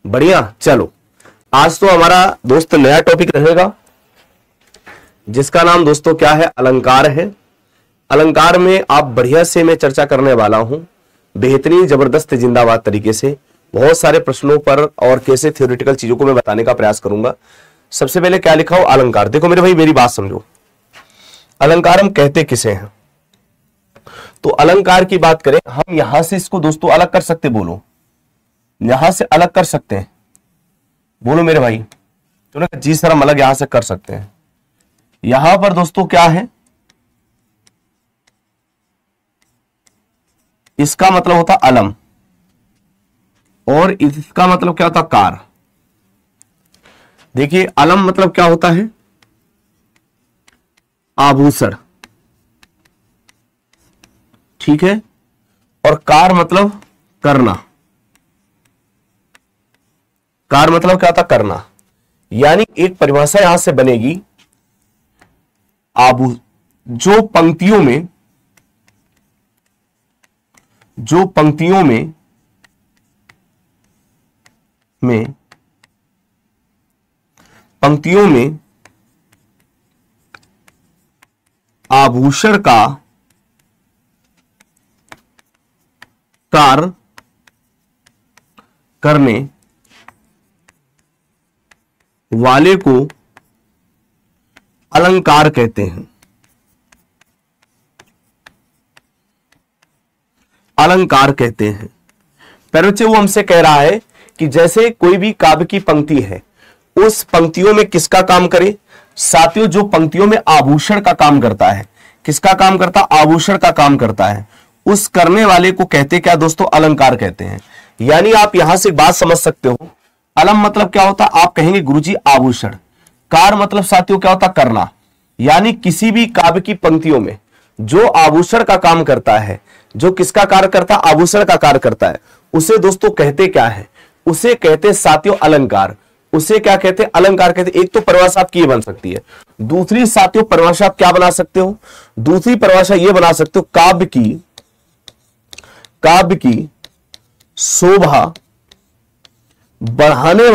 बढ़िया। चलो आज तो हमारा दोस्त नया टॉपिक रहेगा जिसका नाम दोस्तों क्या है, अलंकार है। अलंकार में आप बढ़िया से मैं चर्चा करने वाला हूं, बेहतरीन जबरदस्त जिंदाबाद तरीके से बहुत सारे प्रश्नों पर और कैसे थ्योरेटिकल चीजों को मैं बताने का प्रयास करूंगा। सबसे पहले क्या लिखा हो, अलंकार। देखो मेरे भाई मेरी बात समझो, अलंकार हम कहते किसे हैं? तो अलंकार की बात करें हम यहां से इसको दोस्तों अलग कर सकते, बोलो यहां से अलग कर सकते हैं, बोलो मेरे भाई। तो जी सर हम अलग यहां से कर सकते हैं। यहां पर दोस्तों क्या है, इसका मतलब होता अलम और इसका मतलब क्या होता कार। देखिए अलम मतलब क्या होता है, आभूषण, ठीक है, और कार मतलब करना। कार मतलब क्या होता करना, यानी एक परिभाषा यहां से बनेगी, जो पंक्तियों में आभूषण का कार्य करने वाले को अलंकार कहते हैं। अलंकार कहते हैं। पर बच्चे वो हमसे कह रहा है कि जैसे कोई भी काव्य की पंक्ति है, उस पंक्तियों में किसका काम करे? साथियों जो पंक्तियों में आभूषण का काम करता है, किसका काम करता? आभूषण का काम करता है, उस करने वाले को कहते क्या दोस्तों? अलंकार कहते हैं। यानी आप यहां से बात समझ सकते हो, अलम मतलब क्या होता? आप कहेंगे गुरुजी आभूषण। कार मतलब साथियों क्या होता? करना। यानी किसी भी काव्य की पंक्तियों में जो आभूषण का काम करता है, जो किसका कार्य करता? आभूषण का कार्य करता है, उसे दोस्तों कहते क्या है? उसे कहते साथियों अलंकार। उसे क्या कहते? अलंकार कहते। एक तो परिभाषा आपकी ये बन सकती है, दूसरी साथियों परिभाषा आप क्या बना सकते हो? दूसरी परिभाषा ये बना सकते हो, काव्य की शोभा बढ़ाने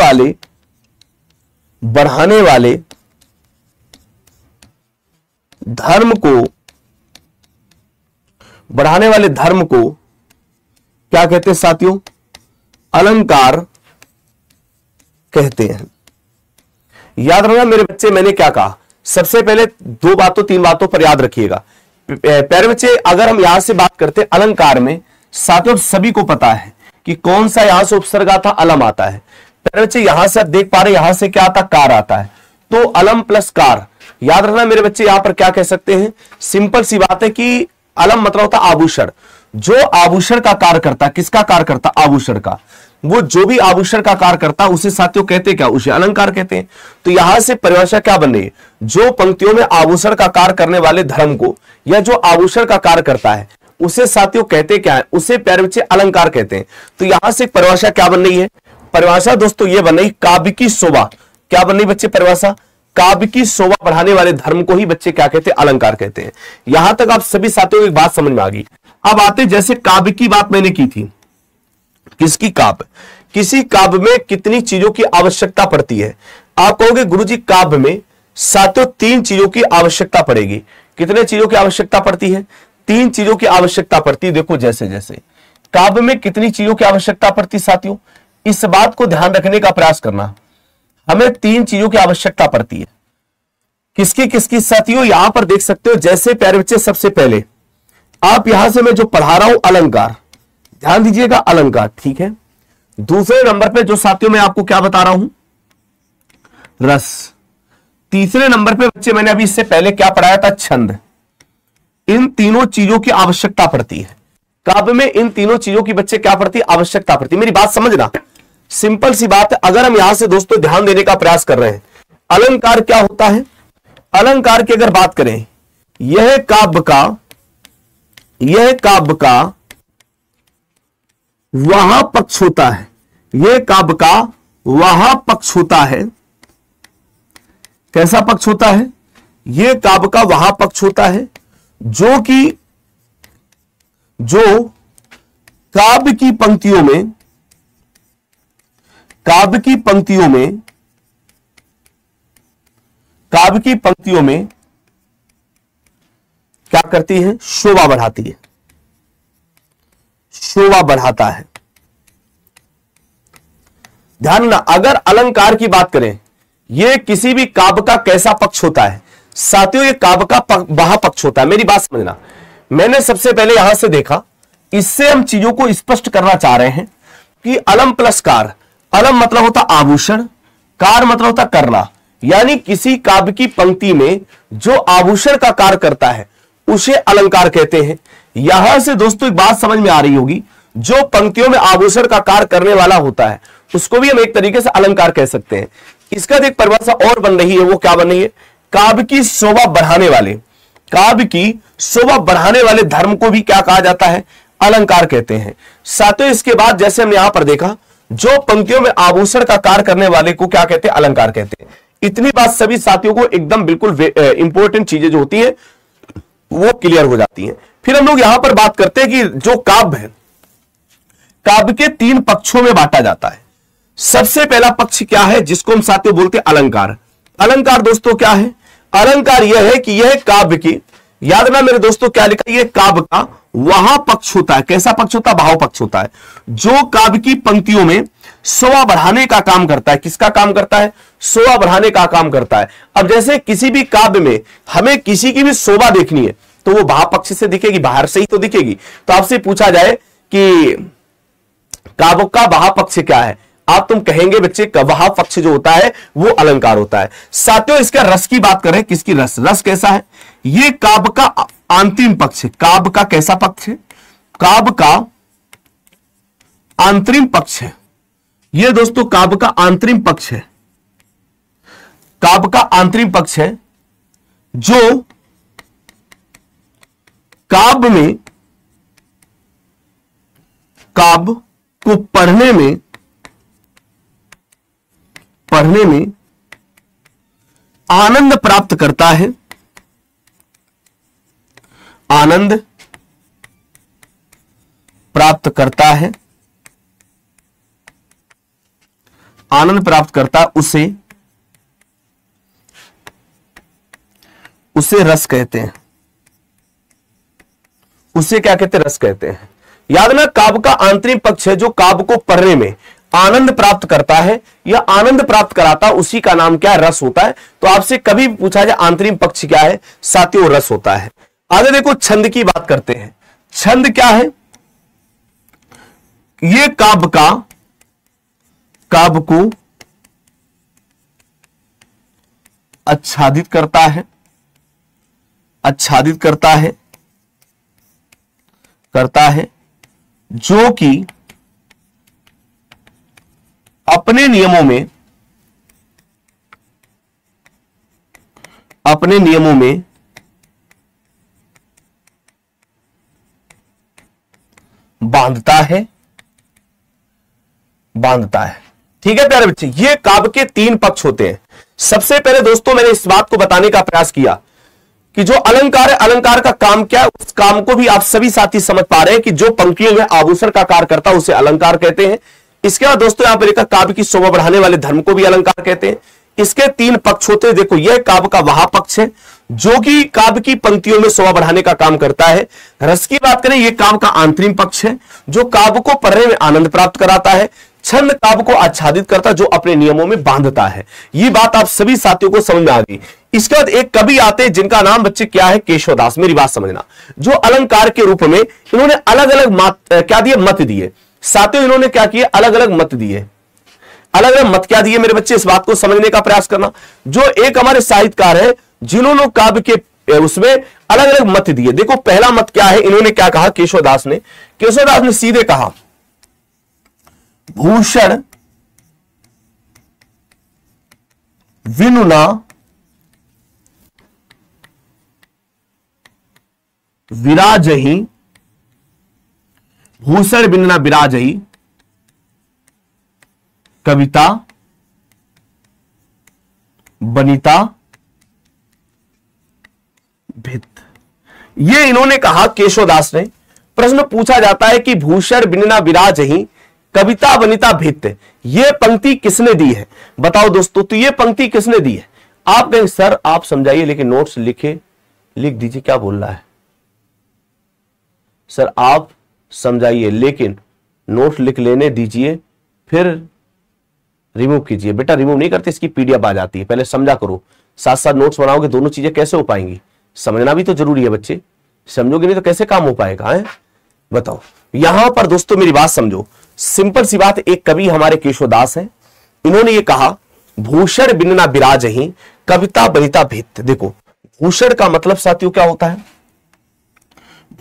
वाले धर्म को क्या कहते हैं साथियों? अलंकार कहते हैं। याद रखना मेरे बच्चे, मैंने क्या कहा? सबसे पहले दो बातों तीन बातों पर याद रखिएगा। प्यारे बच्चे, अगर हम यहां से बात करते हैं अलंकार में, साथियों सभी को पता है कि कौन सा यहां से उपसर्ग आता? अलम आता है। प्यारे बच्चे यहां से आप देख पा रहे, यहां से क्या आता? कार आता है। तो अलम प्लस कार, याद रखना मेरे बच्चे, यहां पर क्या कह सकते हैं? सिंपल सी बात है कि अलम मतलब होता आभूषण, जो आभूषण का कार्य करता। किसका कार्य करता? आभूषण का। वो जो भी आभूषण का कार्य करता उसे साथियों कहते क्या? उसे अलंकार कहते हैं। तो यहां से परिभाषा क्या बन रही है? जो पंक्तियों में आभूषण का कार्य करने वाले धर्म को, या जो आभूषण का कार्य करता है, उसे साथियों कहते क्या है? उसे प्यारे बच्चे अलंकार कहते हैं। तो यहां से परिभाषा क्या बन रही है? परिभाषा दोस्तों ये बन रही, काव्य की शोभा। क्या बन रही बच्चे परिभाषा? काव्य की शोभा बढ़ाने वाले धर्म को ही बच्चे क्या कहते हैं? अलंकार कहते हैं। यहां तक आप सभी साथियों को एक बात समझ में आ गई। अब आते, जैसे काव्य की बात मैंने की थी, किसकी? काव्य। किसी काव्य में कितनी चीजों की आवश्यकता पड़ती है? आप कहोगे गुरुजी काव्य में साथियों तीन चीजों की आवश्यकता पड़ेगी। कितने चीजों की आवश्यकता पड़ती है? तीन चीजों की आवश्यकता पड़ती है। देखो जैसे जैसे काव्य में कितनी चीजों की आवश्यकता पड़ती साथियों, इस बात को ध्यान रखने का प्रयास करना। हमें तीन चीजों की आवश्यकता पड़ती है। किसकी किसकी साथियों? यहां पर देख सकते हो। जैसे प्यारे बच्चे सबसे पहले आप यहां से मैं जो पढ़ा रहा हूं अलंकार, ध्यान दीजिएगा अलंकार, ठीक है। दूसरे नंबर पे जो साथियों मैं आपको क्या बता रहा हूं? रस। तीसरे नंबर पे बच्चे मैंने अभी इससे पहले क्या पढ़ाया था? छंद। इन तीनों चीजों की आवश्यकता पड़ती है काव्य में। इन तीनों चीजों की बच्चे क्या पड़ती है? आवश्यकता पड़ती है। मेरी बात समझना, सिंपल सी बात है। अगर हम यहां से दोस्तों ध्यान देने का प्रयास कर रहे हैं, अलंकार क्या होता है? अलंकार की अगर बात करें, यह काव्य का वहां पक्ष होता है। यह काव्य का वहां पक्ष होता है। कैसा पक्ष होता है? यह काव्य का वहां पक्ष होता है जो काव्य की पंक्तियों काव्य की पंक्तियों में क्या करती है? शोभा बढ़ाती है, शोभा बढ़ाता है। ध्यान ना, अगर अलंकार की बात करें, यह किसी भी काव्य का कैसा पक्ष होता है साथियों? ये काव्य का वह पक्ष होता है। मेरी बात समझना, मैंने सबसे पहले यहां से देखा, इससे हम चीजों को स्पष्ट करना चाह रहे हैं कि अलम प्लस कार, अलम मतलब होता आभूषण, कार मतलब होता करना, यानी किसी काव्य की पंक्ति में जो आभूषण का कार्य करता है उसे अलंकार कहते हैं। यहां से दोस्तों एक बात समझ में आ रही होगी, जो पंक्तियों में आभूषण का कार्य करने वाला होता है उसको भी हम एक तरीके से अलंकार कह सकते हैं। इसका एक परिभाषा और बन रही है, वो क्या बन रही है? काव्य की शोभा बढ़ाने वाले, काव्य की शोभा बढ़ाने वाले धर्म को भी क्या कहा जाता है? अलंकार कहते हैं। साथियों इसके बाद जैसे हमने यहां पर देखा, जो पंक्तियों में आभूषण का कार्य करने वाले को क्या कहते हैं? अलंकार कहते हैं। इतनी बात सभी साथियों को एकदम बिल्कुल इंपॉर्टेंट चीजें जो होती है वो क्लियर हो जाती हैं। फिर हम लोग यहां पर बात करते हैं कि जो काव्य है, काव्य के 3 पक्षों में बांटा जाता है। सबसे पहला पक्ष क्या है जिसको हम साथियों बोलते हैं अलंकार। अलंकार दोस्तों क्या है? अलंकार यह है कि यह काव्य की, याद ना मेरे दोस्तों क्या लिखा, यह काव्य का वह पक्ष होता है। कैसा पक्ष होता है? भाव पक्ष होता है, जो काव्य की पंक्तियों में शोभा बढ़ाने का काम करता है। किसका काम करता है? शोभा बढ़ाने का काम करता है। अब जैसे किसी भी काव्य में हमें किसी की भी शोभा देखनी है तो वो भाव पक्ष से दिखेगी, बाहर से ही तो दिखेगी। तो आपसे पूछा जाए कि काव्य का वह पक्ष क्या है, आप तुम कहेंगे बच्चे वह पक्ष जो होता है वो अलंकार होता है। साथियों इसका रस की बात करें, किसकी रस? रस कैसा है? ये काव्य का अंतरिम पक्ष है। काव्य का कैसा पक्ष है? काव्य का आंतरिक पक्ष है। ये दोस्तों काव्य का आंतरिक पक्ष है, काव्य का आंतरिक पक्ष है, जो काव्य में, काव्य को पढ़ने में आनंद प्राप्त करता है, आनंद प्राप्त करता है, आनंद प्राप्त करता, उसे रस कहते हैं। उसे क्या कहते हैं? रस कहते हैं। याद ना, काव्य का आंतरिक पक्ष है जो काव्य को पढ़ने में आनंद प्राप्त करता है या आनंद प्राप्त कराता, उसी का नाम क्या है? रस होता है। तो आपसे कभी पूछा जाए आंतरिक पक्ष क्या है, साथियों रस होता है। आगे देखो छंद की बात करते हैं। छंद क्या है? ये काव्य को आच्छादित करता है, आच्छादित करता है, जो कि अपने नियमों में बांधता है। ठीक है प्यारे बच्चे, ये काव्य के 3 पक्ष होते हैं। सबसे पहले दोस्तों मैंने इस बात को बताने का प्रयास किया कि जो अलंकार है, अलंकार का काम क्या है, उस काम को भी आप सभी साथी समझ पा रहे हैं कि जो पंक्तियों में आभूषण का कार्य करता है उसे अलंकार कहते हैं। इसके बाद दोस्तों यहां पर लिखा काव्य की शोभा बढ़ाने वाले धर्म को भी अलंकार कहते हैं। इसके 3 पक्ष होते हैं। देखो यह काव्य का वह पक्ष है जो कि काव्य की पंक्तियों में शोभा बढ़ाने का काम करता है। रस की बात करें, यह काव्य का आंतरिक पक्ष है जो काव्य को पढ़ने में आनंद प्राप्त कराता है। छंद काव्य को आच्छादित करता जो अपने नियमों में बांधता है। ये बात आप सभी साथियों को समझ में आ गई। इसके बाद एक कवि आते हैं जिनका नाम बच्चे क्या है? केशवदास। मेरी बात समझना, जो अलंकार के रूप में इन्होंने अलग अलग क्या दिए? मत दिए। साथियों इन्होंने क्या किए? अलग अलग मत दिए। अलग अलग मत क्या दिए मेरे बच्चे? इस बात को समझने का प्रयास करना। जो एक हमारे साहित्यकार है जिन्होंने काव्य के उसमें अलग अलग मत दिए। देखो पहला मत क्या है, इन्होंने क्या कहा? केशवदास ने सीधे कहा भूषण विनुना विराजहि, भूषण विनुना विराजहि कविता बनिता भित। ये इन्होंने कहा केशवदास ने। प्रश्न पूछा जाता है कि भूषण बिना विराजहि कविता बनिता भित्त। ये पंक्ति किसने दी है बताओ दोस्तों, तो ये पंक्ति किसने दी है? आप कहें सर आप समझाइए, लेकिन नोट्स लिख दीजिए, क्या बोल रहा है सर? आप समझाइए लेकिन नोट लिख लेने दीजिए, फिर रिमूव कीजिए। बेटा रिमूव नहीं करते, इसकी पीडीएफ आ जाती है, पहले समझा करो। साथ साथ नोट्स बनाओगे, दोनों चीजें कैसे हो पाएंगी? समझना भी तो जरूरी है बच्चे, समझोगे नहीं तो कैसे काम हो पाएगा है? बताओ। यहां पर दोस्तों मेरी बात समझो, सिंपल सी बात। एक कवि हमारे केशवदास हैं, इन्होंने ये कहा भूषण बिन ना बिराज ही कविता बनिता भित्त। देखो भूषण का मतलब साथियों क्या होता है?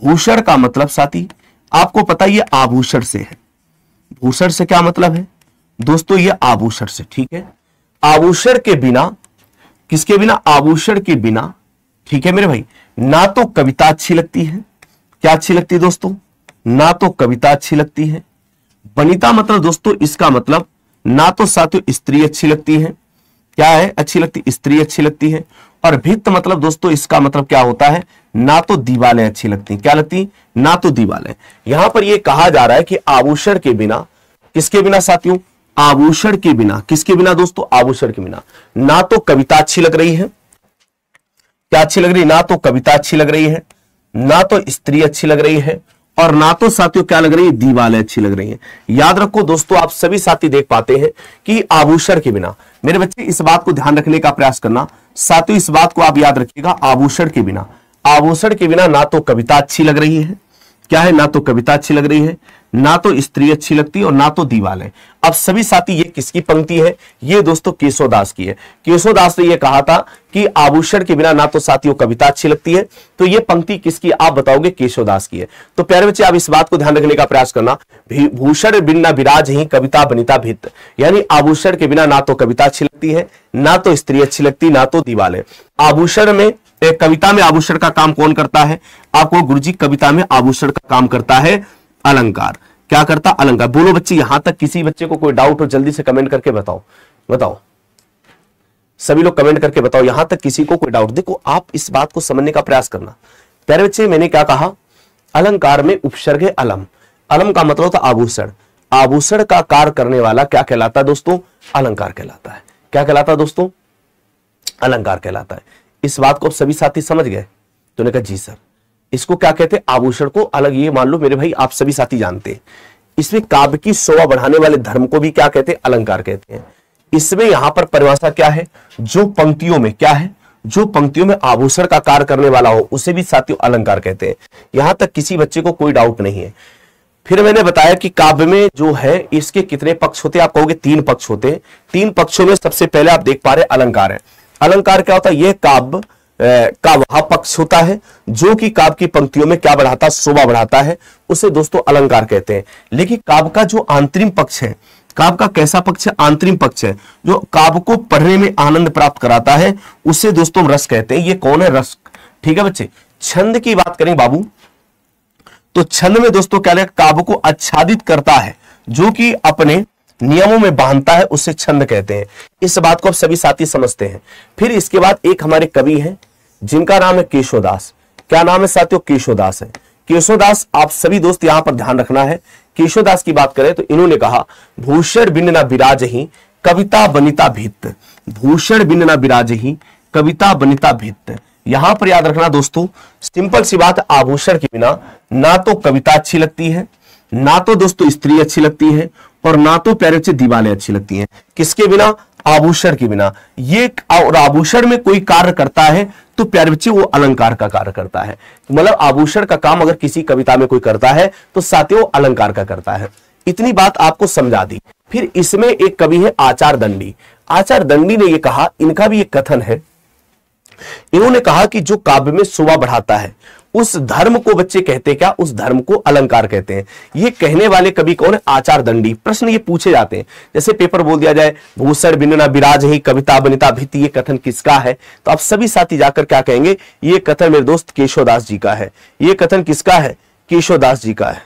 भूषण का मतलब साथी आपको पता ही है आभूषण से है। भूषण से क्या मतलब है दोस्तों? ये आभूषण से, ठीक है। आभूषण के बिना, किसके बिना? आभूषण के बिना, ठीक है मेरे भाई, ना तो कविता अच्छी लगती है। क्या अच्छी लगती है दोस्तों? ना तो कविता अच्छी लगती है। वनिता मतलब दोस्तों इसका मतलब ना तो साथियों स्त्री अच्छी लगती है। क्या है? अच्छी लगती, स्त्री अच्छी लगती है। और भित्त मतलब दोस्तों इसका मतलब क्या होता है? ना तो दीवालें अच्छी लगती। क्या लगती? ना तो दीवालें। यहां पर यह कहा जा रहा है कि आभूषण के बिना, किसके बिना साथियों? आभूषण के बिना। किसके बिना दोस्तों? आभूषण के बिना ना तो कविता अच्छी लग रही है। क्या अच्छी लग रही है? ना तो कविता अच्छी लग रही है, ना तो स्त्री अच्छी लग रही है, और ना तो साथियों क्या लग रही है? दीवालें अच्छी लग रही हैं। याद रखो दोस्तों, आप सभी साथी देख पाते हैं कि आभूषण के बिना, मेरे बच्चे इस बात को ध्यान रखने का प्रयास करना साथियों, इस बात को आप याद रखिएगा, आभूषण के बिना, आभूषण के बिना ना तो कविता अच्छी लग रही है। क्या है? ना तो कविता अच्छी लग रही है, ना तो स्त्री अच्छी लगती है, और ना तो दीवालें। अब सभी साथी ये किसकी पंक्ति है? ये दोस्तों केशवदास की है। केशवदास ने ये कहा था कि आभूषण के बिना ना तो साथियों कविता अच्छी लगती है। तो ये पंक्ति किसकी आप बताओगे? केशवदास की है। तो प्यारे बच्चे आप इस बात को ध्यान रखने का प्रयास करना, भूषण बिन ना विराज ही कविता बनिता भित्त, यानी आभूषण के बिना ना तो कविता अच्छी लगती है, ना तो स्त्री अच्छी लगती, ना तो दीवालें। आभूषण में, कविता में आभूषण का काम कौन करता है? आपको गुरुजी, कविता में आभूषण का काम करता है अलंकार। क्या करता? अलंकार। बोलो बच्चे, यहां तक किसी बच्चे को कोई डाउट हो जल्दी से कमेंट करके बताओ। बताओ सभी लोग कमेंट करके बताओ, यहां तक किसी को कोई डाउट। देखो आप इस बात को समझने का प्रयास करना प्यारे बच्चे। मैंने क्या कहा? अलंकार में उपसर्ग है अलम। अलम का मतलब होता आभूषण। आभूषण का कार्य करने वाला क्या कहलाता है दोस्तों? अलंकार कहलाता है। क्या कहलाता है दोस्तों? अलंकार कहलाता है। इस बात को सभी साथी समझ गए? तो ने कहा जी सर। इसको क्या कहते हैं? आभूषण को अलग, ये मान लो मेरे भाई आप सभी साथी जानते हैं। इसमें काव्य की शोभा बढ़ाने वाले धर्म को भी क्या कहते हैं? अलंकार कहते हैं। इसमें यहां पर परिभाषा क्या है? जो पंक्तियों में क्या है? जो पंक्तियों में आभूषण का कार्य करने वाला हो उसे भी साथियों अलंकार कहते हैं। यहां तक किसी बच्चे को कोई डाउट नहीं है। फिर मैंने बताया कि काव्य में जो है इसके कितने पक्ष होते हैं? आप कहोगे 3 पक्ष होते हैं। 3 पक्षों में सबसे पहले आप देख पा रहे अलंकार है। अलंकार क्या होता है? यह काव्य का वह पक्ष होता है जो कि काव्य की पंक्तियों में क्या बढ़ाता है? शोभा बढ़ाता है, उसे दोस्तों अलंकार कहते हैं। लेकिन काव्य का जो आंतरिक पक्ष है, काव्य का कैसा पक्ष है? आंतरिक पक्ष है, जो काव्य को पढ़ने में आनंद प्राप्त कराता है, उसे दोस्तों हम रस कहते हैं। ये कौन है? रस। ठीक है बच्चे। छंद की बात करें बाबू, तो छंद में दोस्तों क्या लगेगा? काव्य को आच्छादित करता है, जो कि अपने नियमों में बांधता है, उसे छंद कहते हैं। इस बात को आप सभी साथी समझते हैं। फिर इसके बाद एक हमारे कवि हैं जिनका नाम है केशवदास। क्या नाम है साथियों? केशवदास है। केशवदास, आप सभी दोस्त यहां पर ध्यान रखना है। केशवदास की बात करें तो इन्होंने कहा भूषण बिन ना बिराज ही कविता बनिता भित्त। भूषण बिन ना बिराज ही कविता बनिता भित्त। यहां पर याद रखना दोस्तों, सिंपल सी बात, आभूषण के बिना ना तो कविता अच्छी लगती है, ना तो दोस्तों स्त्री अच्छी लगती है, और ना तो प्यारे बच्चे दीवालें अच्छी लगती हैं। किसके बिना? आभूषण के बिना। ये और आभूषण में कोई कार्य करता है तो प्यारे बच्चे वो अलंकार का कार्य करता है। मतलब आभूषण का काम अगर किसी कविता में कोई करता है तो साथियों अलंकार का करता है। इतनी बात आपको समझा दी। फिर इसमें एक कवि है आचार दंडी। आचार दंडी ने यह कहा, इनका भी एक कथन है, इन्होंने कहा कि जो काव्य में शोभा बढ़ाता है उस धर्म को बच्चे कहते क्या? उस धर्म को अलंकार कहते हैं। ये कहने वाले कवि कौन है? आचार दंडी। प्रश्न ये पूछे जाते हैं, जैसे पेपर बोल दिया जाए भूषण बिन ना बिराज ही कविता बनिता भित्त, ये कथन किसका है? तो आप सभी साथी जाकर क्या कहेंगे? ये कथन मेरे दोस्त केशवदास जी का है। ये कथन किसका है? केशवदास जी का है।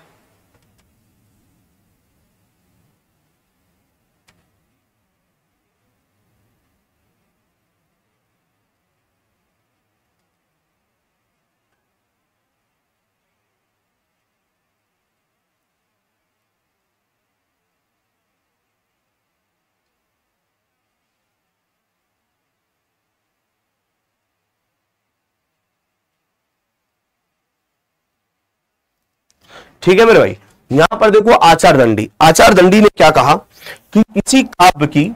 ठीक है मेरे भाई। यहां पर देखो आचार दंडी, आचार दंडी ने क्या कहा कि किसी काव्य की,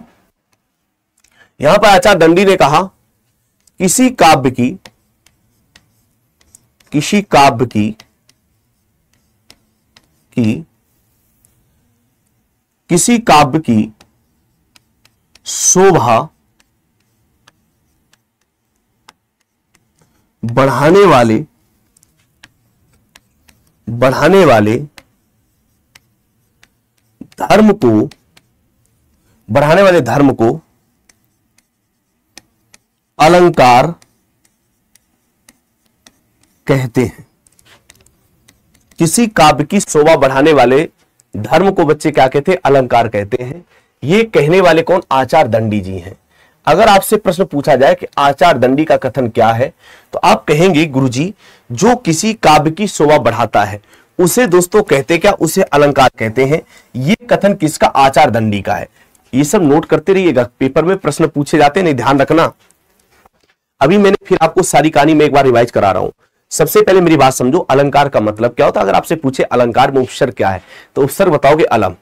यहां पर आचार दंडी ने कहा किसी काव्य की, किसी काव्य की किसी काव्य की शोभा बढ़ाने वाले धर्म को अलंकार कहते हैं। किसी काव्य की शोभा बढ़ाने वाले धर्म को बच्चे क्या कहते हैं? अलंकार कहते हैं। ये कहने वाले कौन? आचार दंडी जी हैं। अगर आपसे प्रश्न पूछा जाए कि आचार दंडी का कथन क्या है, तो आप कहेंगे गुरुजी जो किसी काव्य की शोभा बढ़ाता है उसे दोस्तों कहते क्या? उसे अलंकार कहते हैं। ये कथन किसका? आचार दंडी का है। ये सब नोट करते रहिएगा, पेपर में प्रश्न पूछे जाते हैं, नहीं ध्यान रखना। अभी मैंने फिर आपको सारी कहानी में एक बार रिवाइज करा रहा हूं। सबसे पहले मेरी बात समझो, अलंकार का मतलब क्या होता है? अगर आपसे पूछे अलंकार में उपसर्ग क्या है, तो उपसर्ग बताओगे अलम,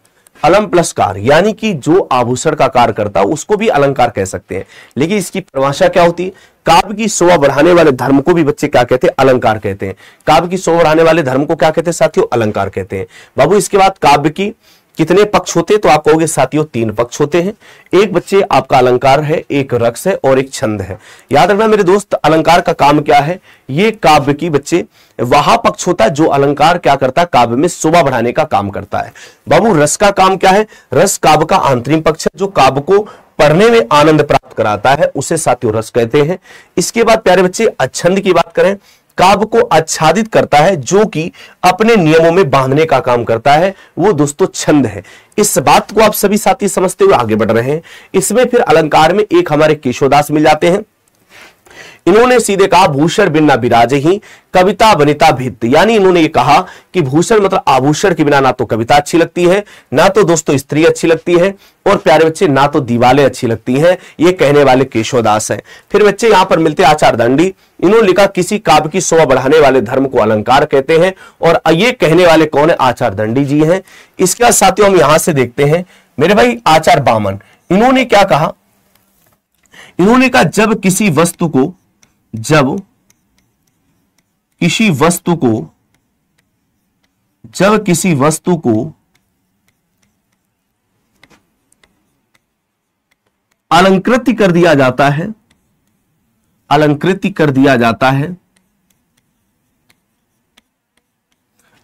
अलम प्लस कार, यानी कि जो आभूषण का कार्य करता है उसको भी अलंकार कह सकते हैं। लेकिन इसकी परिभाषा क्या होती है? काव्य की शोभा बढ़ाने वाले धर्म को भी बच्चे क्या कहते हैं? अलंकार कहते हैं। काव्य की शोभा बढ़ाने वाले धर्म को क्या कहते हैं साथियों? अलंकार कहते हैं। बाबू इसके बाद काव्य की कितने पक्ष होते हैं? तो आप कहोगे साथियों 3 पक्ष होते हैं। एक बच्चे आपका अलंकार है, एक रस है और एक छंद है। याद रखना मेरे दोस्त, अलंकार का काम क्या है? ये काव्य की बच्चे वहां पक्ष होता है जो अलंकार क्या करता है? काव्य में शोभा बढ़ाने का काम करता है। बाबू रस का काम क्या है? रस काव्य का आंतरिक पक्ष है जो काव्य को पढ़ने में आनंद प्राप्त कराता है, उसे साथियों रस कहते हैं। इसके बाद प्यारे बच्चे छंद की बात करें, काव्य को आच्छादित करता है जो कि अपने नियमों में बांधने का काम करता है, वो दोस्तों छंद है। इस बात को आप सभी साथी समझते हुए आगे बढ़ रहे हैं। इसमें फिर अलंकार में एक हमारे केशवदास मिल जाते हैं। इन्होंने सीधे कहा भूषण बिना विराजे ही कविता बनिता भित्त, यानी इन्होंने ये कहा कि भूषण मतलब आभूषण के बिना ना तो कविता अच्छी लगती है, ना तो दोस्तों स्त्री अच्छी लगती है, और प्यारे बच्चे ना तो दीवारें अच्छी लगती हैं। ये कहने वाले केशवदास हैं। फिर बच्चे यहां पर मिलते आचार दंडी, इन्होंने लिखा किसी काव्य की शोभा बढ़ाने वाले धर्म को अलंकार कहते हैं, और ये कहने वाले कौन है? आचार दंडी जी हैं। इसके बाद साथियों हम यहां से देखते हैं मेरे भाई आचार बामन, इन्होंने क्या कहा? इन्होंने कहा जब किसी वस्तु को अलंकृत कर दिया जाता है, अलंकृत कर दिया जाता है,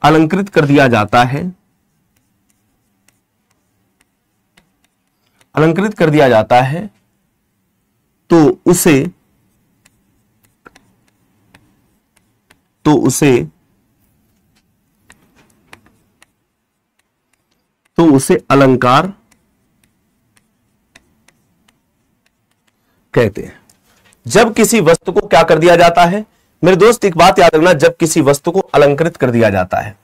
अलंकृत कर दिया जाता है, अलंकृत कर दिया जाता है, तो उसे अलंकार कहते हैं। जब किसी वस्तु को क्या कर दिया जाता है मेरे दोस्त? एक बात याद रखना, जब किसी वस्तु को अलंकृत कर दिया जाता है,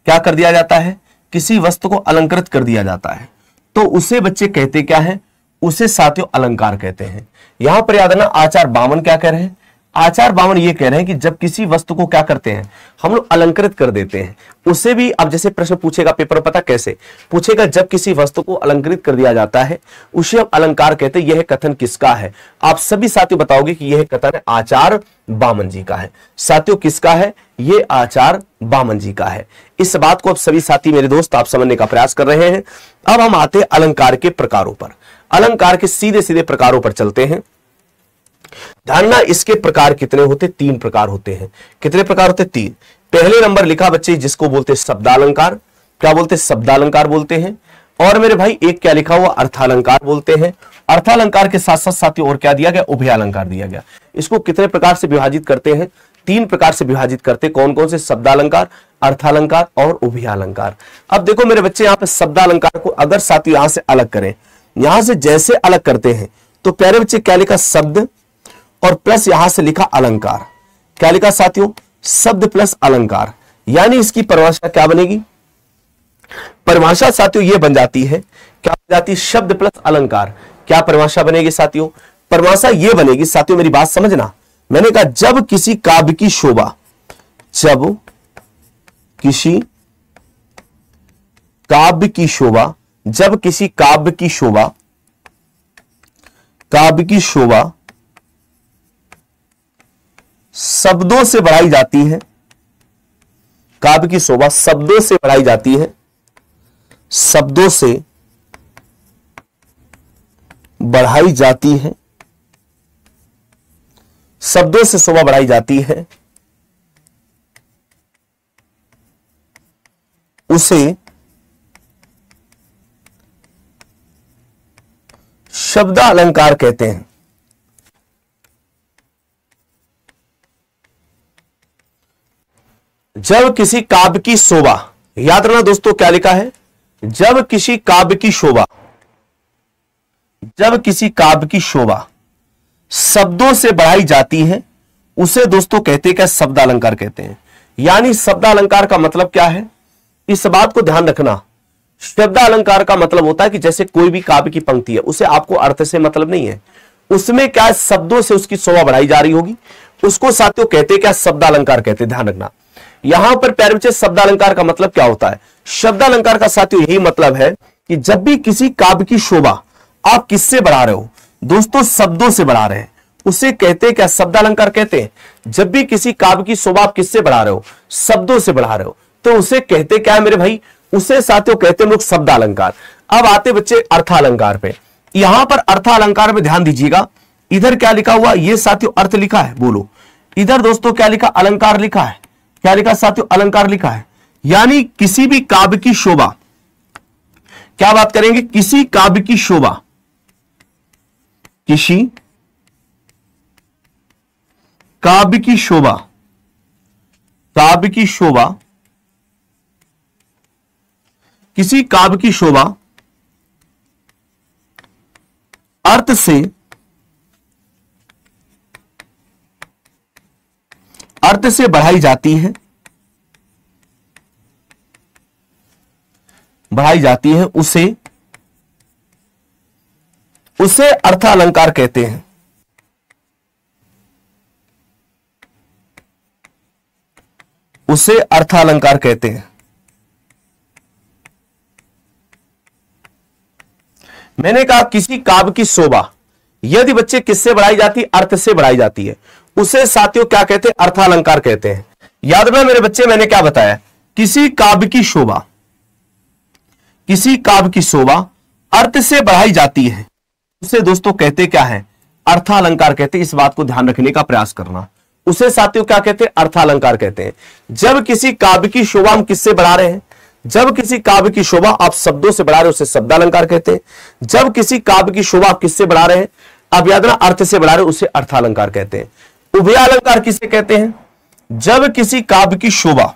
क्या कर दिया जाता है? किसी वस्तु को अलंकृत कर दिया जाता है, तो उसे बच्चे कहते क्या है? उसे साथियों अलंकार कहते हैं। यहां पर याद रखना आचार बामन क्या कह रहे हैं? आचार बामन ये कह रहे हैं कि जब किसी वस्तु को क्या करते हैं हम लोग? अलंकृत कर देते हैं। उसे भी अब जैसे प्रश्न पूछेगा पेपर, पता कैसे पूछेगा? जब किसी वस्तु को अलंकृत कर दिया जाता है उसे हम अलंकार कहते हैं। यह कथन किसका है? आप सभी साथियों बताओगे कि यह कथन है आचार बामन जी का है। साथियों किसका है? यह आचार बामन जी का है। इस बात को अब सभी साथी मेरे दोस्त आप समझने का प्रयास कर रहे हैं। अब हम आते हैं अलंकार के प्रकारों पर। अलंकार के सीधे सीधे प्रकारों पर चलते हैं। जानना इसके प्रकार कितने होते? 3 प्रकार होते हैं। कितने प्रकार होते? 3। पहले नंबर लिखा बच्चे जिसको बोलते हैं शब्दालंकार। क्या बोलते हैं? शब्दालंकार बोलते हैं। और मेरे भाई एक क्या लिखा हुआ? अर्थालंकार बोलते हैं। अर्थालंकार के साथ साथ साथियों और क्या दिया गया? उभयालंकार दिया गया। इसको कितने प्रकार से विभाजित करते हैं? 3 प्रकार से विभाजित करते। कौन कौन से? शब्दालंकार, अर्थालंकार और उभयालंकार। अब देखो मेरे बच्चे यहां पर शब्दालंकार को अगर साथियों यहां से अलग करें, यहां से जैसे अलग करते हैं तो प्यारे बच्चे क्या लिखा? शब्द और प्लस यहां से लिखा अलंकार। क्या लिखा साथियों? शब्द प्लस अलंकार। यानी इसकी परिभाषा क्या बनेगी? परिभाषा साथियों ये बन जाती है, क्या बन जाती है? शब्द प्लस अलंकार। क्या परिभाषा बनेगी साथियों? परिभाषा ये बनेगी साथियों, मेरी बात समझना। मैंने कहा जब किसी काव्य की शोभा, जब किसी काव्य की शोभा, जब किसी काव्य की शोभा, काव्य की शोभा शब्दों से बढ़ाई जाती है, काव्य की शोभा शब्दों से बढ़ाई जाती है, शब्दों से बढ़ाई जाती है, शब्दों से शोभा बढ़ाई जाती है, उसे शब्द अलंकार कहते हैं। जब किसी काव्य की शोभा, याद रखना दोस्तों क्या लिखा है, जब किसी काव्य की शोभा, जब किसी काव्य की शोभा शब्दों से बढ़ाई जाती है, उसे दोस्तों कहते क्या, शब्द अलंकार कहते हैं। यानी शब्द अलंकार का मतलब क्या है, इस बात को ध्यान रखना। शब्द अलंकार का मतलब होता है कि जैसे कोई भी काव्य की पंक्ति है, उसे आपको अर्थ से मतलब नहीं है, उसमें क्या शब्दों से उसकी शोभा बढ़ाई जा रही होगी, उसको साथियों कहते क्या, शब्द अलंकार कहते। ध्यान रखना यहां पर प्यारे बच्चे शब्द अलंकार का मतलब क्या होता है। शब्द अलंकार का साथियों यही मतलब है कि जब भी किसी काव्य की शोभा आप किससे बढ़ा रहे हो, दोस्तों शब्दों से बढ़ा रहे हैं, उसे कहते क्या, शब्द अलंकार कहते हैं। जब भी किसी काव्य की शोभा आप किससे बढ़ा रहे हो, शब्दों से बढ़ा रहे हो, तो उसे कहते क्या है मेरे भाई, उसे साथियों कहते हैं लोग शब्द अलंकार। अब आते बच्चे अर्थालंकार पे। यहां पर अर्थालंकार में ध्यान दीजिएगा, इधर क्या लिखा हुआ, ये साथियों अर्थ लिखा है, बोलो। इधर दोस्तों क्या लिखा, अलंकार लिखा है। क्या लिखा साथियों, अलंकार लिखा है। यानी किसी भी काव्य की शोभा, क्या बात करेंगे, किसी काव्य की शोभा, किसी काव्य की शोभा, काव्य की शोभा, किसी काव्य की शोभा अर्थ से, अर्थ से बढ़ाई जाती है, बढ़ाई जाती है, उसे उसे अर्थालंकार कहते हैं। उसे अर्थालंकार कहते हैं। मैंने कहा किसी काव्य की शोभा यदि बच्चे किससे बढ़ाई जाती है, अर्थ से बढ़ाई जाती है, उसे साथियों क्या कहते हैं, अर्थालंकार कहते हैं। याद रखना मेरे बच्चे मैंने क्या बताया, किसी काव्य की शोभा, किसी काव्य की शोभा अर्थ से बढ़ाई जाती है, उसे दोस्तों कहते क्या है, अर्थालंकार कहते हैं। इस बात को ध्यान रखने का प्रयास करना, उसे साथियों क्या कहते हैं, अर्थालंकार कहते हैं। जब किसी काव्य की शोभा हम किससे बढ़ा रहे हैं, जब किसी काव्य की शोभा आप शब्दों से बढ़ा रहे हो, उसे शब्दालंकार कहते हैं। जब किसी काव्य की शोभा आप किससे बढ़ा रहे हैं, अब याद रखना अर्थ से बढ़ा रहे हो, उसे अर्थालंकार कहते हैं। उभयालंकार किसे कहते हैं, जब किसी काव्य की शोभा,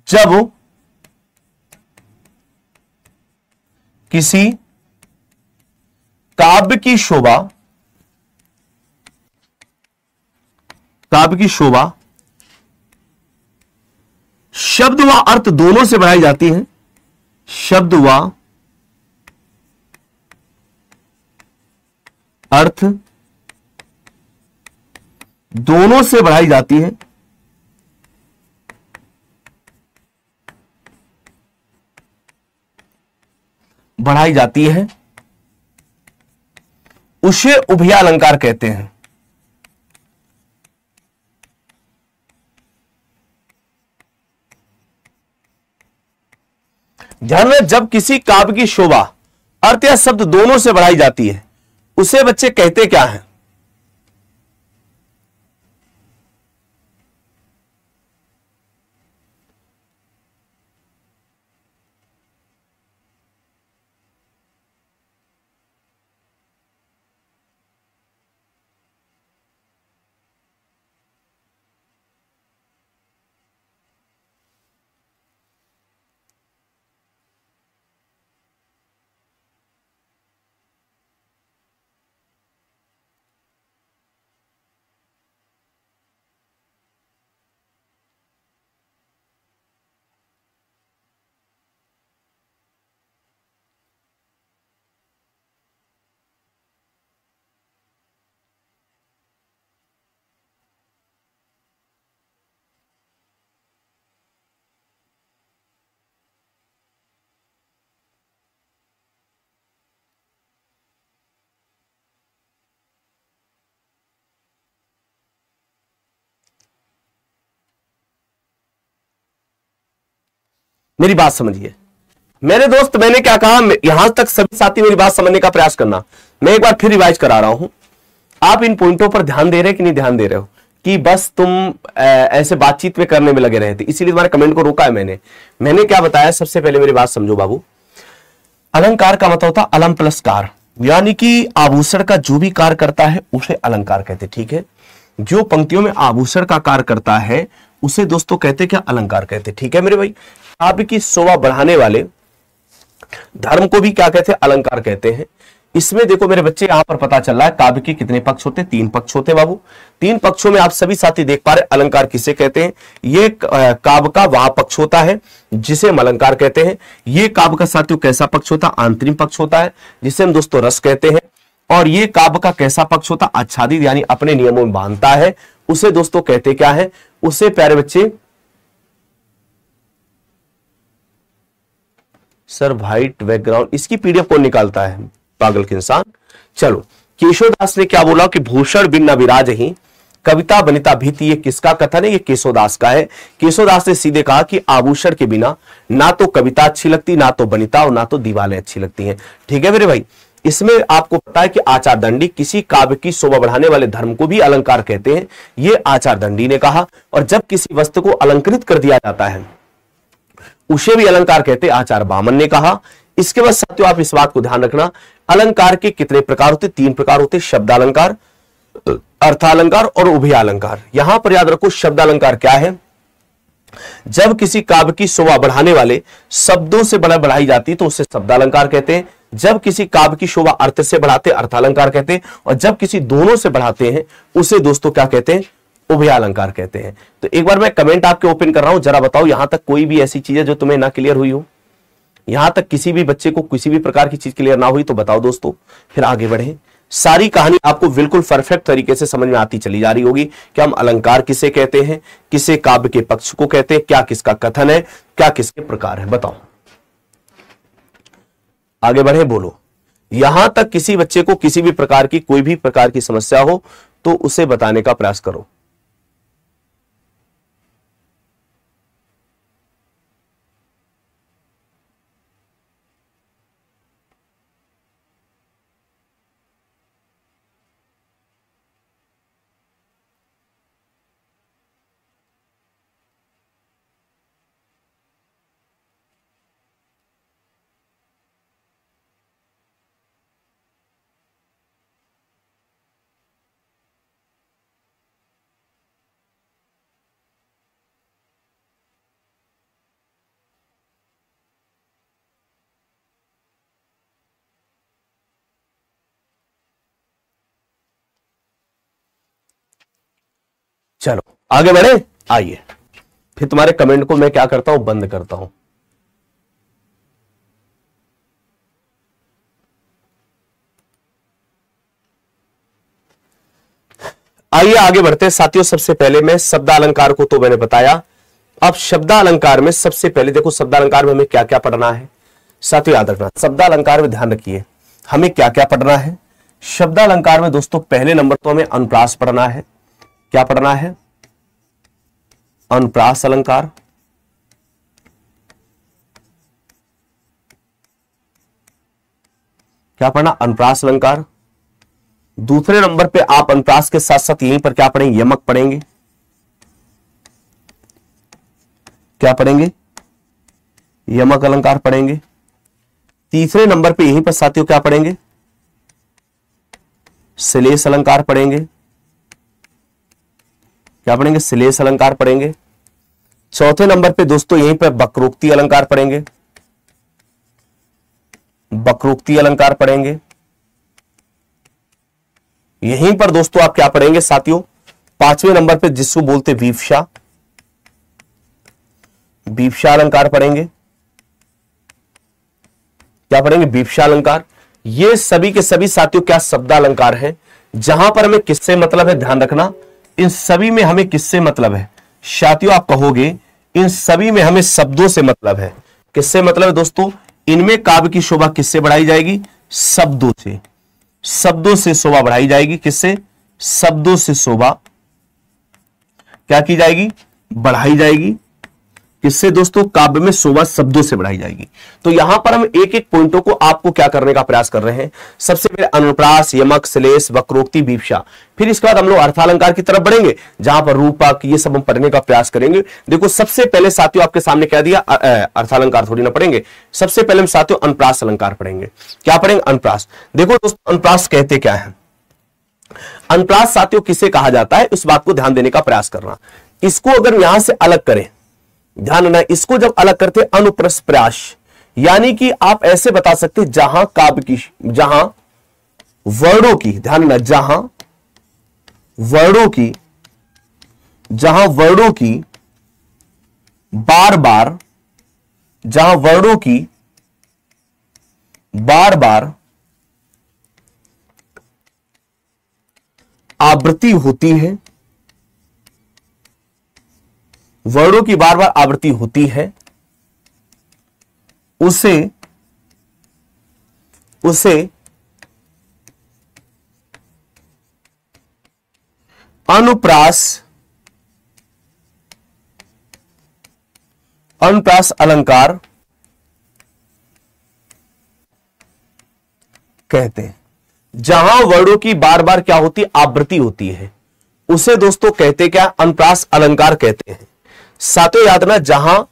जब किसी काव्य की शोभा, काव्य की शोभा शब्द व अर्थ दोनों से बढ़ाई जाती है, शब्द व अर्थ दोनों से बढ़ाई जाती है, बढ़ाई जाती है, उसे उभयालंकार कहते हैं। ध्यान में, जब किसी काव्य की शोभा अर्थ या शब्द दोनों से बढ़ाई जाती है, उसे बच्चे कहते क्या हैं, मेरी बात समझिए मेरे दोस्त, मैंने क्या कहा, यहां तक सभी साथी मेरी बात समझने का प्रयास करना। मैं एक बार फिर रिवाइज करा रहा हूं, आप इन पॉइंटों पर ध्यान दे रहे कि नहीं ध्यान दे रहे हो, कि बस तुम ऐसे बातचीत में करने में लगे रहे थे, इसीलिए तुम्हारे कमेंट को रोका है मैंने क्या बताया। सबसे पहले मेरी बात समझो बाबू, अलंकार का मतलब होता अलम प्लस कार, यानी कि आभूषण का जो भी कार्य करता है उसे अलंकार कहते, ठीक है। जो पंक्तियों में आभूषण का कार्य करता है उसे दोस्तों कहते क्या, अलंकार कहते, ठीक है मेरे भाई। काव्य की शोभा बढ़ाने वाले धर्म को भी क्या कहते हैं, अलंकार कहते हैं। इसमें देखो मेरे बच्चे, यहां पर पता चल रहा है काव्य के कितने पक्ष होते हैं, 3 पक्ष होते हैं बाबू। 3 पक्षों में आप सभी साथी देख पा रहे अलंकार किसे कहते हैं। ये काव्य का वह पक्ष होता है जिसे हम अलंकार कहते हैं। ये काव्य का साथियों कैसा पक्ष होता है, आंतरिक पक्ष होता है जिसे हम दोस्तों रस कहते हैं। और ये काव्य का कैसा पक्ष होता है, आच्छादित यानी अपने नियमों में बांधता है, उसे दोस्तों कहते क्या है, उसे प्यारे बच्चे, सर व्हाइट बैकग्राउंड, इसकी पीडीएफ कौन निकालता है, पागल के इंसान। चलो, केशवदास ने क्या बोला कि भूषण बिन न विराज ही कविता बनिता भीति, ये किसका कथन है, ये केशवदास का है। केशवदास ने सीधे कहा कि आभूषण के बिना ना तो कविता अच्छी लगती, ना तो बनिता और ना तो दीवारें अच्छी लगती हैं, ठीक है मेरे भाई। इसमें आपको पता है कि आचार दंडी किसी काव्य की शोभा बढ़ाने वाले धर्म को भी अलंकार कहते हैं, ये आचार दंडी ने कहा। और जब किसी वस्तु को अलंकृत कर दिया जाता है उसे भी अलंकार कहते, आचार्य बामन ने कहा। इसके बाद साथियों आप इस बात को ध्यान रखना, अलंकार के कितने प्रकार होते, 3 प्रकार होते, शब्दालंकार, अर्थालंकार और उभयालंकार। यहां पर याद रखो शब्दालंकार क्या है, जब किसी काव्य की शोभा बढ़ाने वाले शब्दों से बढ़ाई जाती है तो उसे शब्दालंकार कहते हैं। जब किसी काव्य की शोभा अर्थ से बढ़ाते अर्थालंकार कहते हैं, और जब किसी दोनों से बढ़ाते हैं उसे दोस्तों क्या कहते हैं, उभयालंकार कहते हैं। तो एक बार मैं कमेंट आपके ओपन कर रहा हूं, जरा बताओ यहां तक कोई भी ऐसी चीज है जो तुम्हें ना क्लियर हुई हो, यहां तक किसी भी बच्चे को किसी भी प्रकार की चीज क्लियर ना हुई तो बताओ दोस्तों, फिर आगे बढ़े। सारी कहानी आपको बिल्कुल परफेक्ट तरीके से समझ में आती चली जा रही होगी कि हम अलंकार किसे कहते हैं, किसे काव्य के पक्ष को कहते हैं, क्या किसका कथन है, क्या किसके प्रकार है, बताओ आगे बढ़े, बोलो। यहां तक किसी बच्चे को किसी भी प्रकार की कोई भी प्रकार की समस्या हो तो उसे बताने का प्रयास करो। चलो आगे बढ़े, आइए। फिर तुम्हारे कमेंट को मैं क्या करता हूं, बंद करता हूं। आइए आगे बढ़ते हैं साथियों। सबसे पहले मैं शब्दालंकार को तो मैंने बताया, अब शब्दालंकार में सबसे पहले देखो शब्दालंकार में हमें क्या क्या पढ़ना है साथियों, याद रखना। शब्दालंकार में ध्यान रखिए हमें क्या क्या पढ़ना है। शब्दालंकार में दोस्तों पहले नंबर तो हमें अनुप्रास पढ़ना है। क्या पढ़ना है, अनुप्रास अलंकार। क्या पढ़ना, अनुप्रास अलंकार। दूसरे नंबर पे आप अनुप्रास के साथ साथ यहीं पर क्या पढ़ेंगे, यमक पढ़ेंगे। क्या पढ़ेंगे, यमक अलंकार पढ़ेंगे। तीसरे नंबर पे यहीं पर साथियों क्या पढ़ेंगे, श्लेष अलंकार पढ़ेंगे। क्या पढ़ेंगे, श्लेष अलंकार पढ़ेंगे। चौथे नंबर पे दोस्तों यहीं पर वक्रोक्ति अलंकार पढ़ेंगे, वक्रोक्ति अलंकार पढ़ेंगे। यहीं पर दोस्तों आप क्या पढ़ेंगे साथियों, पांचवें नंबर पे जिसको बोलते विवक्षा, विवक्षा अलंकार पढ़ेंगे। क्या पढ़ेंगे, विवक्षा अलंकार। ये सभी के सभी साथियों क्या शब्दालंकार हैं, जहां पर हमें किससे मतलब है, ध्यान रखना इन सभी में हमें किससे मतलब है साथियों, आप कहोगे इन सभी में हमें शब्दों से मतलब है। किससे मतलब है दोस्तों, इनमें काव्य की शोभा किससे बढ़ाई जाएगी, शब्दों से। शब्दों से शोभा बढ़ाई जाएगी, किससे, शब्दों से शोभा क्या की जाएगी, बढ़ाई जाएगी। किससे दोस्तों? काव्य में शोभा शब्दों से बढ़ाई जाएगी। तो यहां पर हम एक एक पॉइंटों को आपको क्या करने का प्रयास कर रहे हैं। सबसे पहले अनुप्रास, यमक, श्लेष, वक्रोक्ति, विवक्षा, फिर इसके बाद हम लोग अर्थालंकार की तरफ बढ़ेंगे, जहां पर रूपक ये सब हम पढ़ने का प्रयास करेंगे। देखो सबसे पहले साथियों आपके सामने क्या दिया, अर्थालंकार थोड़ी ना पढ़ेंगे, सबसे पहले हम साथियों अनुप्रास अलंकार पढ़ेंगे। क्या पढ़ेंगे? अनुप्रास। देखो दोस्तों अनुप्रास कहते क्या है? अनुप्रास साथियों किसे कहा जाता है, इस बात को ध्यान देने का प्रयास करना। इसको अगर यहां से अलग करें, ध्यान रखना, इसको जब अलग करते अनुप्रस्प्राश, यानी कि आप ऐसे बता सकते जहां काव्य की, जहां वर्णों की, ध्यान रखना, जहां वर्णों की बार बार, जहां वर्णों की बार बार आवृत्ति होती है, वर्णों की बार बार आवृत्ति होती है, उसे अनुप्रास अलंकार कहते हैं। जहां वर्णों की बार बार क्या होती है? आवृत्ति होती है, उसे दोस्तों कहते क्या? अनुप्रास अलंकार कहते हैं। साथियों याद रखना, जहां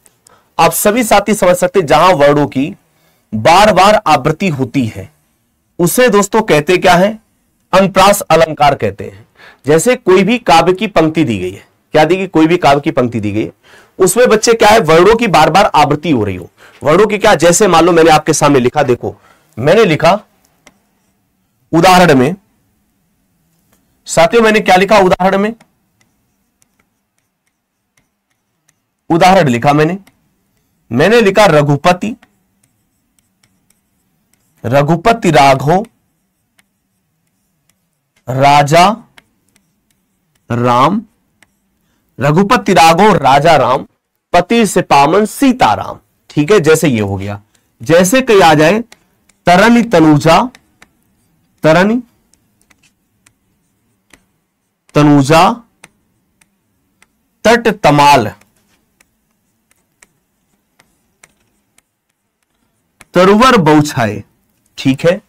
आप सभी साथी समझ सकते, जहां वर्णों की बार बार आवृत्ति होती है, उसे दोस्तों कहते क्या है? अनुप्रास अलंकार कहते हैं। जैसे कोई भी काव्य की पंक्ति दी गई है, क्या दी गई? कोई भी काव्य की पंक्ति दी गई है, उसमें बच्चे क्या है? वर्णों की बार बार आवृत्ति हो रही हो। वर्णों की क्या? जैसे मान लो मैंने आपके सामने लिखा, देखो मैंने लिखा उदाहरण में, साथियों मैंने क्या लिखा उदाहरण में? उदाहरण लिखा मैंने लिखा रघुपति राघव राजा राम, रघुपति राघव राजा राम, पति से पावन सीताराम। ठीक है, जैसे ये हो गया। जैसे कहीं आ जाए तरनी तनुजा, तट तमाल, तरुवर बौछाए। ठीक है,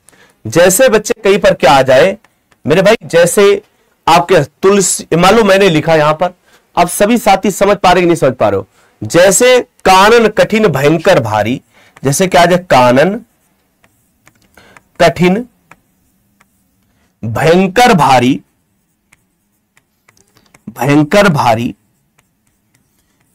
जैसे बच्चे कहीं पर क्या आ जाए मेरे भाई, जैसे आपके तुलसी, मान लो मैंने लिखा यहां पर, आप सभी साथी समझ पा रहे कि नहीं समझ पा रहे हो? जैसे कानन कठिन भयंकर भारी, जैसे क्या आ जाए? कानन कठिन भयंकर भारी,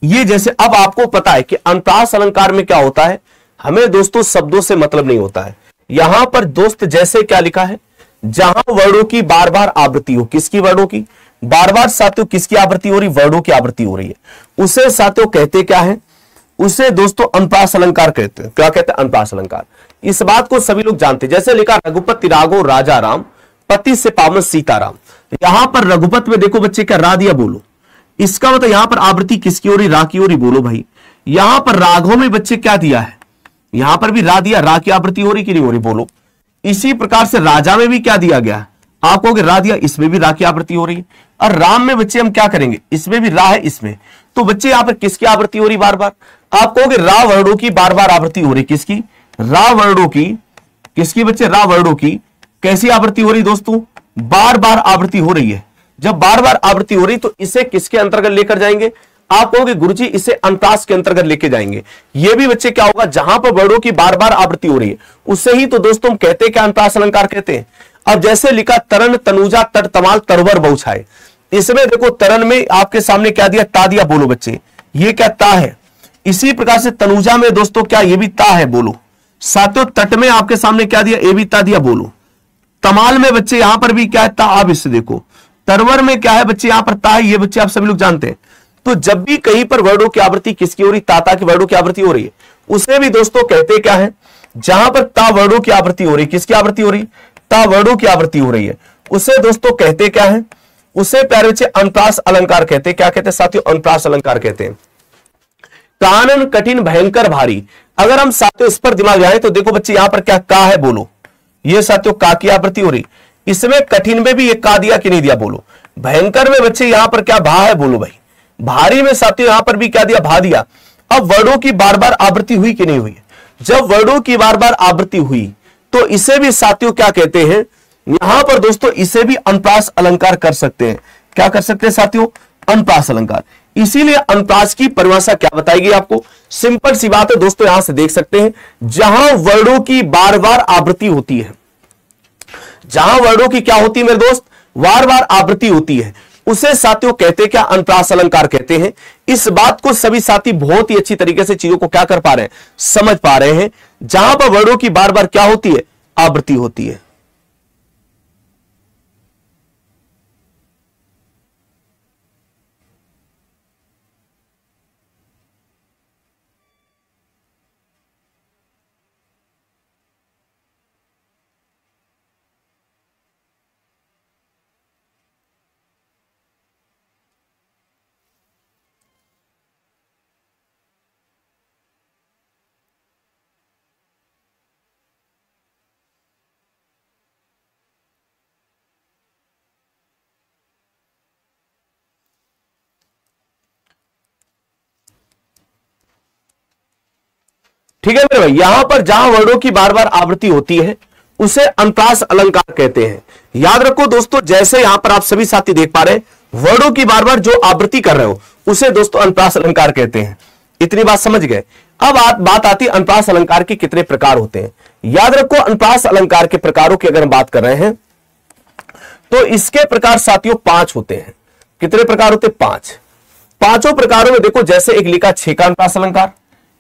ये जैसे, अब आपको पता है कि अनुप्रास अलंकार में क्या होता है, हमें दोस्तों शब्दों से मतलब नहीं होता है। यहां पर दोस्त जैसे क्या लिखा है? जहां वर्णों की बार बार आवृत्ति हो, किसकी? वर्णों की बार बार साथियों किसकी आवृत्ति हो रही? वर्णों की आवृत्ति हो रही है, उसे साथियों कहते क्या है? उसे दोस्तों अनुप्रास अलंकार कहते हैं। क्या कहते हैं? अनुप्रास अलंकार। इस बात को सभी लोग जानते हैं। जैसे लिखा रघुपति राघव राजा राम, पति से पावन सीताराम। यहां पर रघुपत में देखो बच्चे क्या रा दिया, बोलो, इसका मतलब यहां पर आवृत्ति किसकी हो रही? रा की हो रही, बोलो भाई। यहां पर राघव में बच्चे क्या दिया है? यहां पर भी रा दिया, रा की आवृत्ति हो रही कि नहीं हो रही, बोलो। इसी प्रकार से राजा में भी क्या दिया गया? आप कहोगे रा दिया, इसमें भी रा की आवृत्ति हो रही है। और राम में बच्चे हम क्या करेंगे? इसमें भी रा है, इसमें तो बच्चे यहां पर किसकी आवृत्ति हो रही बार बार? आप कहोगे रा वर्णों की बार बार आवृत्ति हो रही, किसकी? रा वर्णों की, किसकी बच्चे? रा वर्णों की। कैसी आवृत्ति हो रही दोस्तों? बार बार आवृत्ति हो रही है। जब बार बार आवृत्ति हो रही तो इसे किसके अंतर्गत लेकर जाएंगे? आप कहोगे गुरुजी इसे अनुप्रास के अंतर्गत लेके जाएंगे। ये भी बच्चे क्या होगा? जहां पर वर्णों की बार बार आवृत्ति हो रही है, उससे ही तो दोस्तों हम कहते हैं क्या? अनुप्रास अलंकार कहते हैं। अब जैसे लिखा तरन तनुजा तट तमाल तरवर बौछाए, इसमें देखो तरन में आपके सामने क्या दिया? ता दिया, बोलो बच्चे, ये क्या? ता है। इसी प्रकार से तनुजा में दोस्तों क्या? ये भी ता है, बोलो। साथियों तट में आपके सामने क्या दिया? ए भी ता दिया, बोलो। तमाल में बच्चे यहां पर भी क्या है? ता। आप इससे देखो तरवर में क्या है बच्चे? यहां पर ता है, ये बच्चे आप सभी लोग जानते हैं। तो जब भी कहीं पर वर्णों की आवृत्ति किसकी हो रही? ताता की वर्णों की आवृत्ति हो रही है, उसे भी दोस्तों कहते क्या है? जहां पर ता वर्णों की आवृत्ति हो रही, किसकी आवृत्ति हो रही? ता वर्णों की आवृत्ति हो रही है, उसे दोस्तों कहते क्या है? उसे प्यारे बच्चे अनुप्रास अलंकार कहते हैं। क्या कहते हैं साथियों? अनुप्रास अलंकार कहते हैं। कानन कठिन भयंकर भारी, अगर हम साथियों इस पर दिमाग लगाएं तो देखो बच्चे यहां पर क्या? का है, बोलो। ये साथियों का की आवृत्ति हो रही, इसमें कठिन में भी एक का दिया कि नहीं दिया, बोलो। भयंकर में बच्चे यहां पर क्या? भा है, बोलो भाई। भारी में साथियों यहां पर भी क्या दिया? भा दिया। अब वर्णों की बार बार आवृत्ति हुई कि नहीं हुई? जब वर्णों की बार बार आवृत्ति हुई तो इसे भी साथियों क्या कहते हैं? यहां पर दोस्तों इसे भी अनुप्रास अलंकार कर सकते हैं। क्या कर सकते हैं साथियों? अनुप्रास अलंकार। इसीलिए अनुप्रास की परिभाषा क्या बताएगी आपको? सिंपल सी बात है दोस्तों, यहां से देख सकते हैं, जहां वर्णों की बार बार आवृत्ति होती है, जहां वर्णों की क्या होती है मेरे दोस्त? बार बार आवृत्ति होती है, उसे साथियों कहते हैं क्या? अनुप्रास अलंकार कहते हैं। इस बात को सभी साथी बहुत ही अच्छी तरीके से चीजों को क्या कर पा रहे हैं? समझ पा रहे हैं। जहां पर वर्णों की बार बार क्या होती है? आवृत्ति होती है। ठीक है मेरे भाई, यहां पर जहां वर्णों की बार बार आवृत्ति होती है उसे अनुप्रास अलंकार कहते हैं। याद रखो दोस्तों, जैसे यहां पर आप सभी साथी देख पा रहे हैं, वर्णों की बार बार जो आवृत्ति कर रहे हो उसे दोस्तों अनुप्रास अलंकार कहते हैं। इतनी बात समझ गए? अब बात आती है अनुप्रास अलंकार के कितने प्रकार होते हैं। याद रखो, अनुप्रास अलंकार के प्रकारों की अगर हम बात कर रहे हैं तो इसके प्रकार साथियों 5 होते हैं। कितने प्रकार होते हैं? 5। पांचों प्रकारों में देखो, जैसे एक लिखा छेका अनुप्रास अलंकार,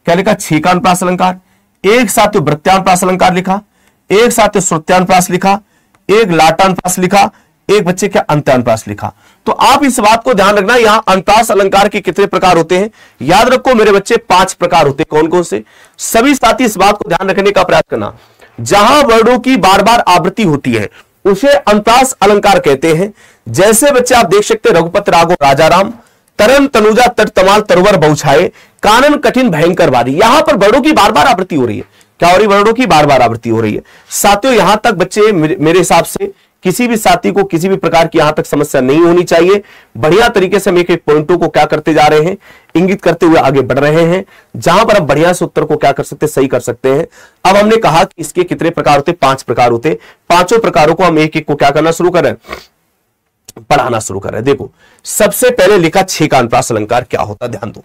क्या लिखा? छेका अनुप्रास अलंकार। एक साथ वृत्तानुप्रास अलंकार लिखा, एक साथ श्रुत्यानुप्रास लिखा, एक लाटानुप्रास लिखा, एक बच्चे क्या अंत्यानुप्रास लिखा। तो आप इस बात को ध्यान रखना, यहां अनुप्रास अलंकार के कितने प्रकार होते हैं? याद रखो मेरे बच्चे 5 प्रकार होते हैं। कौन कौन से? सभी साथी इस बात को ध्यान रखने का प्रयास करना। जहां वर्णों की बार बार आवृत्ति होती है उसे अनुप्रास अलंकार कहते हैं। जैसे बच्चे आप देख सकते हैं, रघुपत राघव राजा राम, तरन तनुजा तट तमाल तरवर बहुछाए, कानन कठिन भयंकर वारी। यहां पर वर्णों की बार बार आवृत्ति हो रही है। क्या हो रही? वर्णों की बार बार आवृत्ति हो रही है। साथियों यहां तक बच्चे मेरे हिसाब से किसी भी साथी को किसी भी प्रकार की यहां तक समस्या नहीं होनी चाहिए। बढ़िया तरीके से हम एक एक पॉइंटों को क्या करते जा रहे हैं? इंगित करते हुए आगे बढ़ रहे हैं, जहां पर हम बढ़िया से उत्तर को क्या कर सकते? सही कर सकते हैं। अब हमने कहा कि इसके कितने प्रकार होते? 5 प्रकार होते। पांचों प्रकारों को हम एक एक को क्या करना शुरू करें? पढ़ाना शुरू कर रहे हैं। देखो, सबसे पहले लिखा छेका अनुप्रास अलंकार क्या होता? ध्यान दो।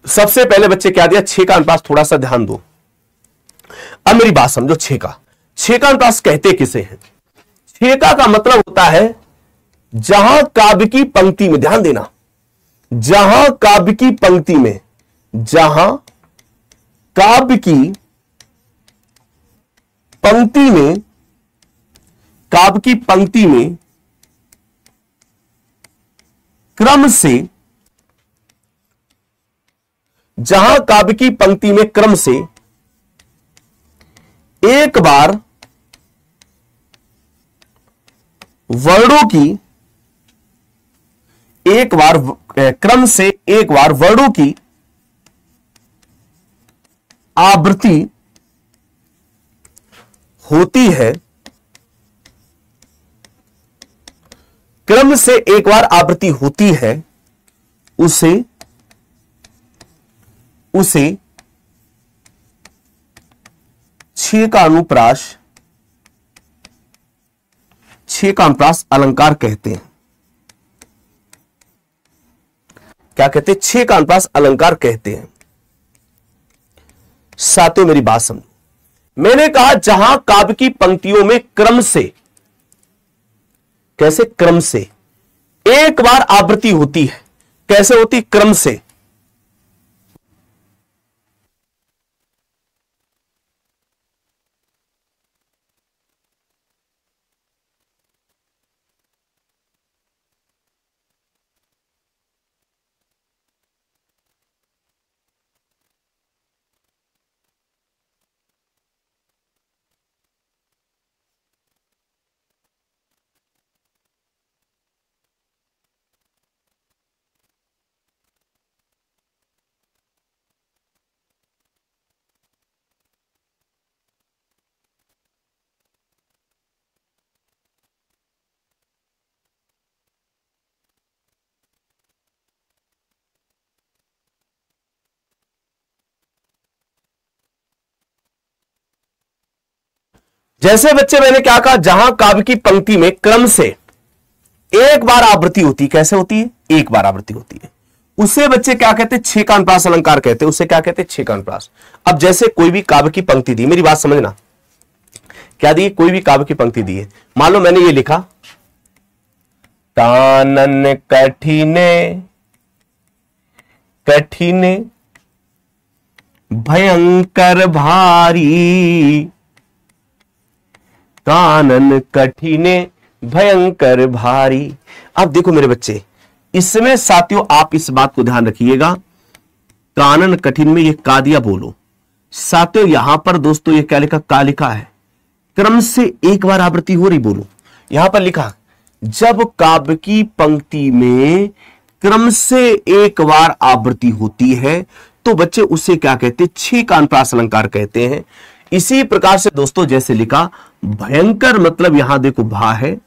सबसे पहले बच्चे क्या दिया? छेका अनुप्रास। थोड़ा सा ध्यान दो, अब मेरी बात समझो। छेका अनुप्रास कहते किसे हैं? छेका का मतलब होता है जहां काव्य की पंक्ति में, ध्यान देना, जहां काव्य की पंक्ति में, जहां काव्य की पंक्ति में, काव्य की पंक्ति में क्रम से, जहां काव्य की पंक्ति में क्रम से एक बार वर्णों की, एक बार क्रम से एक बार वर्णों की आवृत्ति होती है, क्रम से एक बार आवृत्ति होती है, उसे छेका अनुप्रास अलंकार कहते हैं। क्या कहते हैं? छेका अनुप्रास अलंकार कहते हैं। साथियों मेरी बात समझो, मैंने कहा जहां काव्य की पंक्तियों में क्रम से, कैसे? क्रम से एक बार आवृत्ति होती है। कैसे होती? क्रम से। जैसे बच्चे मैंने क्या कहा, जहां काव्य की पंक्ति में क्रम से एक बार आवृत्ति होती, कैसे होती है, एक बार आवृत्ति होती है, उसे बच्चे क्या कहते हैं, छह का अनुप्रास अलंकार कहते हैं, उसे क्या कहते हैं, छह का अनुप्रास। अब जैसे कोई भी काव्य की पंक्ति दी, मेरी बात समझना, क्या दी, कोई भी काव्य की पंक्ति दी है, मान लो मैंने ये लिखा, कानन कठिने कठिने भयंकर भारी, कानन कठिने भयंकर भारी। अब देखो मेरे बच्चे, इसमें साथियों आप इस बात को ध्यान रखिएगा, कानन कठिन में ये का दिया बोलो, साथियों यहां पर दोस्तों ये क्या लिखा, का लिखा है, क्रम से एक बार आवृत्ति हो रही, बोलो यहां पर लिखा, जब काव्य की पंक्ति में क्रम से एक बार आवृत्ति होती है तो बच्चे उसे क्या कहते हैं, छह का अनुप्रास अलंकार कहते हैं। इसी प्रकार से दोस्तों जैसे लिखा, भयंकर मतलब यहां देखो भा है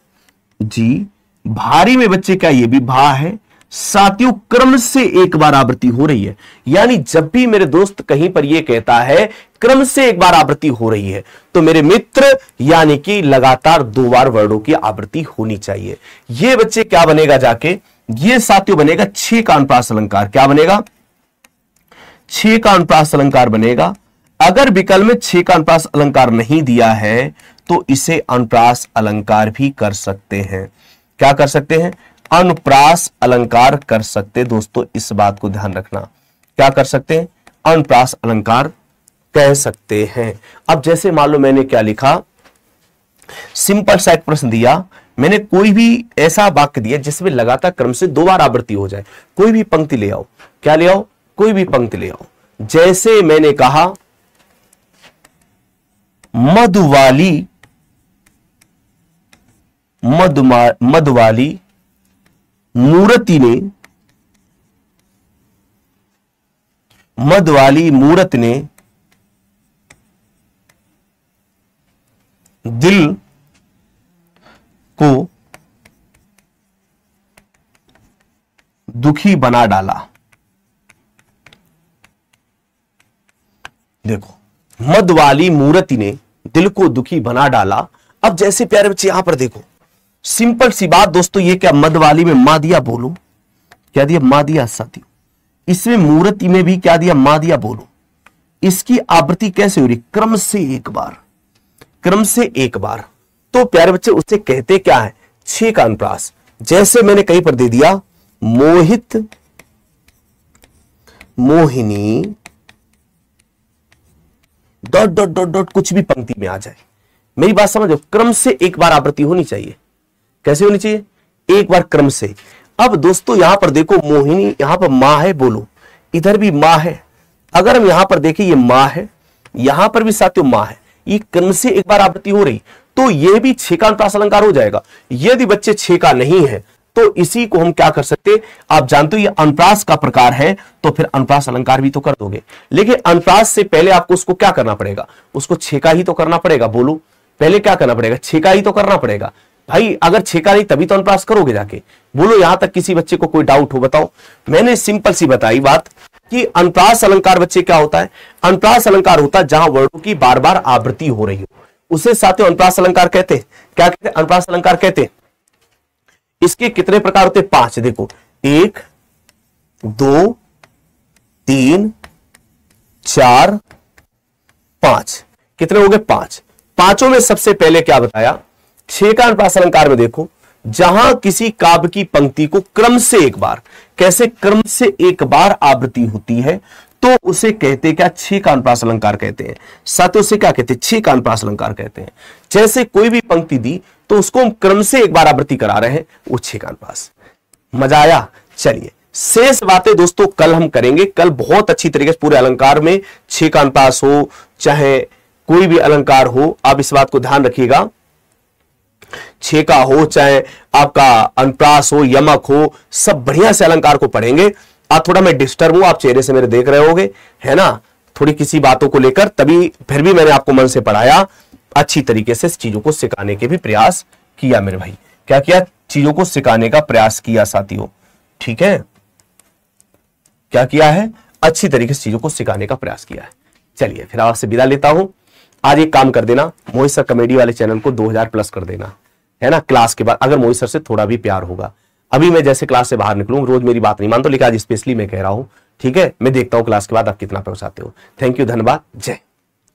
जी, भारी में बच्चे क्या, ये भी भा है, साथियों क्रम से एक बार आवृत्ति हो रही है, यानी जब भी मेरे दोस्त कहीं पर यह कहता है क्रम से एक बार आवृत्ति हो रही है, तो मेरे मित्र यानी कि लगातार दो बार वर्णों की आवृत्ति होनी चाहिए। ये बच्चे क्या बनेगा जाके, ये साथियों बनेगा छह का अनुप्रास अलंकार। क्या बनेगा, छह का अनुप्रास अलंकार बनेगा। अगर विकल्प में छह का अनुप्रास अलंकार नहीं दिया है तो इसे अनुप्रास अलंकार भी कर सकते हैं। क्या कर सकते हैं, अनुप्रास अलंकार कर सकते। दोस्तों इस बात को ध्यान रखना, क्या कर सकते हैं, अनुप्रास अलंकार कह सकते हैं। अब जैसे मान लो मैंने क्या लिखा, सिंपल सा एक प्रश्न दिया, मैंने कोई भी ऐसा वाक्य दिया जिसमें लगातार क्रम से दो बार आवृत्ति हो जाए, कोई भी पंक्ति ले आओ, क्या ले आओ, कोई भी पंक्ति ले आओ। जैसे मैंने कहा, मधुवाली मधुवाली मूर्ति ने, मधुवाली मूर्त ने दिल को दुखी बना डाला। देखो, मधुवाली मूर्ति ने दिल को दुखी बना डाला। अब जैसे प्यारे बच्चे यहां पर देखो, सिंपल सी बात दोस्तों, ये क्या, मधुवाली में मा दिया, बोलो क्या दिया, मा दिया साथियों। इसमें मूर्ति में भी क्या दिया, मा दिया, बोलो। इसकी आवृत्ति कैसे हो रही, क्रम से एक बार, क्रम से एक बार। तो प्यारे बच्चे उससे कहते क्या है, छह का अनुप्रास। जैसे मैंने कहीं पर दे दिया, Mohit Mohini dot dot dot dot, कुछ भी पंक्ति में आ जाए, मेरी बात समझो, क्रम से एक बार आवृत्ति होनी चाहिए। कैसे होनी चाहिए, एक बार क्रम से। अब दोस्तों यहां पर देखो, मोहिनी यहां पर मां है, बोलो इधर भी मां है। अगर हम यहां पर देखें, ये मां है, यहां पर भी साथियों मां है, ये क्रम से एक बार आवृत्ति हो रही, तो ये भी छह का अनुप्रास अलंकार हो जाएगा। यदि बच्चे छह का नहीं है तो इसी को हम क्या कर सकते, आप जानते हो ये अनुप्रास का प्रकार है, तो फिर अनुप्रास अलंकार भी तो कर दोगे। लेकिन अनुप्रास से पहले आपको उसको क्या करना पड़ेगा, उसको छह का ही तो करना पड़ेगा। बोलो पहले क्या करना पड़ेगा, छह का ही तो करना पड़ेगा भाई। अगर छह का नहीं तभी तो अनुप्रास करोगे जाके। बोलो यहां तक किसी बच्चे को कोई डाउट हो, बताओ। मैंने सिंपल सी बताई बात कि अनुप्रास अलंकार बच्चे क्या होता है, अनुप्रास अलंकार होता है जहां वर्णों की बार बार आवृत्ति हो रही हो, उसे साथियों अनुप्रास अलंकार कहते हैं। क्या कहते हैं, अनुप्रास अलंकार कहते हैं। इसके कितने प्रकार होते हैं, पांच। देखो, 1 2 3 4 5, कितने हो गए, 5। पांचों में सबसे पहले क्या बताया, छह का अनुप्रास अलंकार में देखो, जहां किसी काव्य की पंक्ति को क्रम से एक बार, कैसे क्रम से एक बार आवृत्ति होती है, तो उसे कहते क्या, छह का अनुप्रास अलंकार कहते हैं। साथियों उसे क्या कहते हैं, छह का अनुप्रास अलंकार कहते हैं। जैसे कोई भी पंक्ति दी तो उसको हम क्रम से एक बार आवृत्ति करा रहे हैं, वो छह का अनुप्रास। मजा आया। चलिए शेष बातें दोस्तों कल हम करेंगे। कल बहुत अच्छी तरीके से पूरे अलंकार में छह का अनुप्रास हो चाहे कोई भी अलंकार हो, आप इस बात को ध्यान रखिएगा, छह का हो चाहे आपका अनुप्रास हो, यमक हो, सब बढ़िया से अलंकार को पढ़ेंगे। आज थोड़ा मैं डिस्टर्ब हूं, आप चेहरे से मेरे देख रहे होगे, है ना, थोड़ी किसी बातों को लेकर, तभी फिर भी मैंने आपको मन से पढ़ाया, अच्छी तरीके से चीजों को सिखाने के भी प्रयास किया मेरे भाई। क्या किया, चीजों को सिखाने का प्रयास किया साथियों, ठीक है। क्या किया है, अच्छी तरीके से चीजों को सिखाने का प्रयास किया है। चलिए फिर आपसे विदा लेता हूं। आज एक काम कर देना, मोहित सर कॉमेडी वाले चैनल को 2000 प्लस कर देना, है ना, क्लास के बाद, अगर मोहित सर से थोड़ा भी प्यार होगा। अभी मैं जैसे क्लास से बाहर निकलूं, रोज मेरी बात नहीं मानता, लेकिन आज स्पेशली मैं कह रहा हूं, ठीक है, मैं देखता हूं क्लास के बाद आप कितना पहुंचाते हो। थैंक यू, धन्यवाद, जय।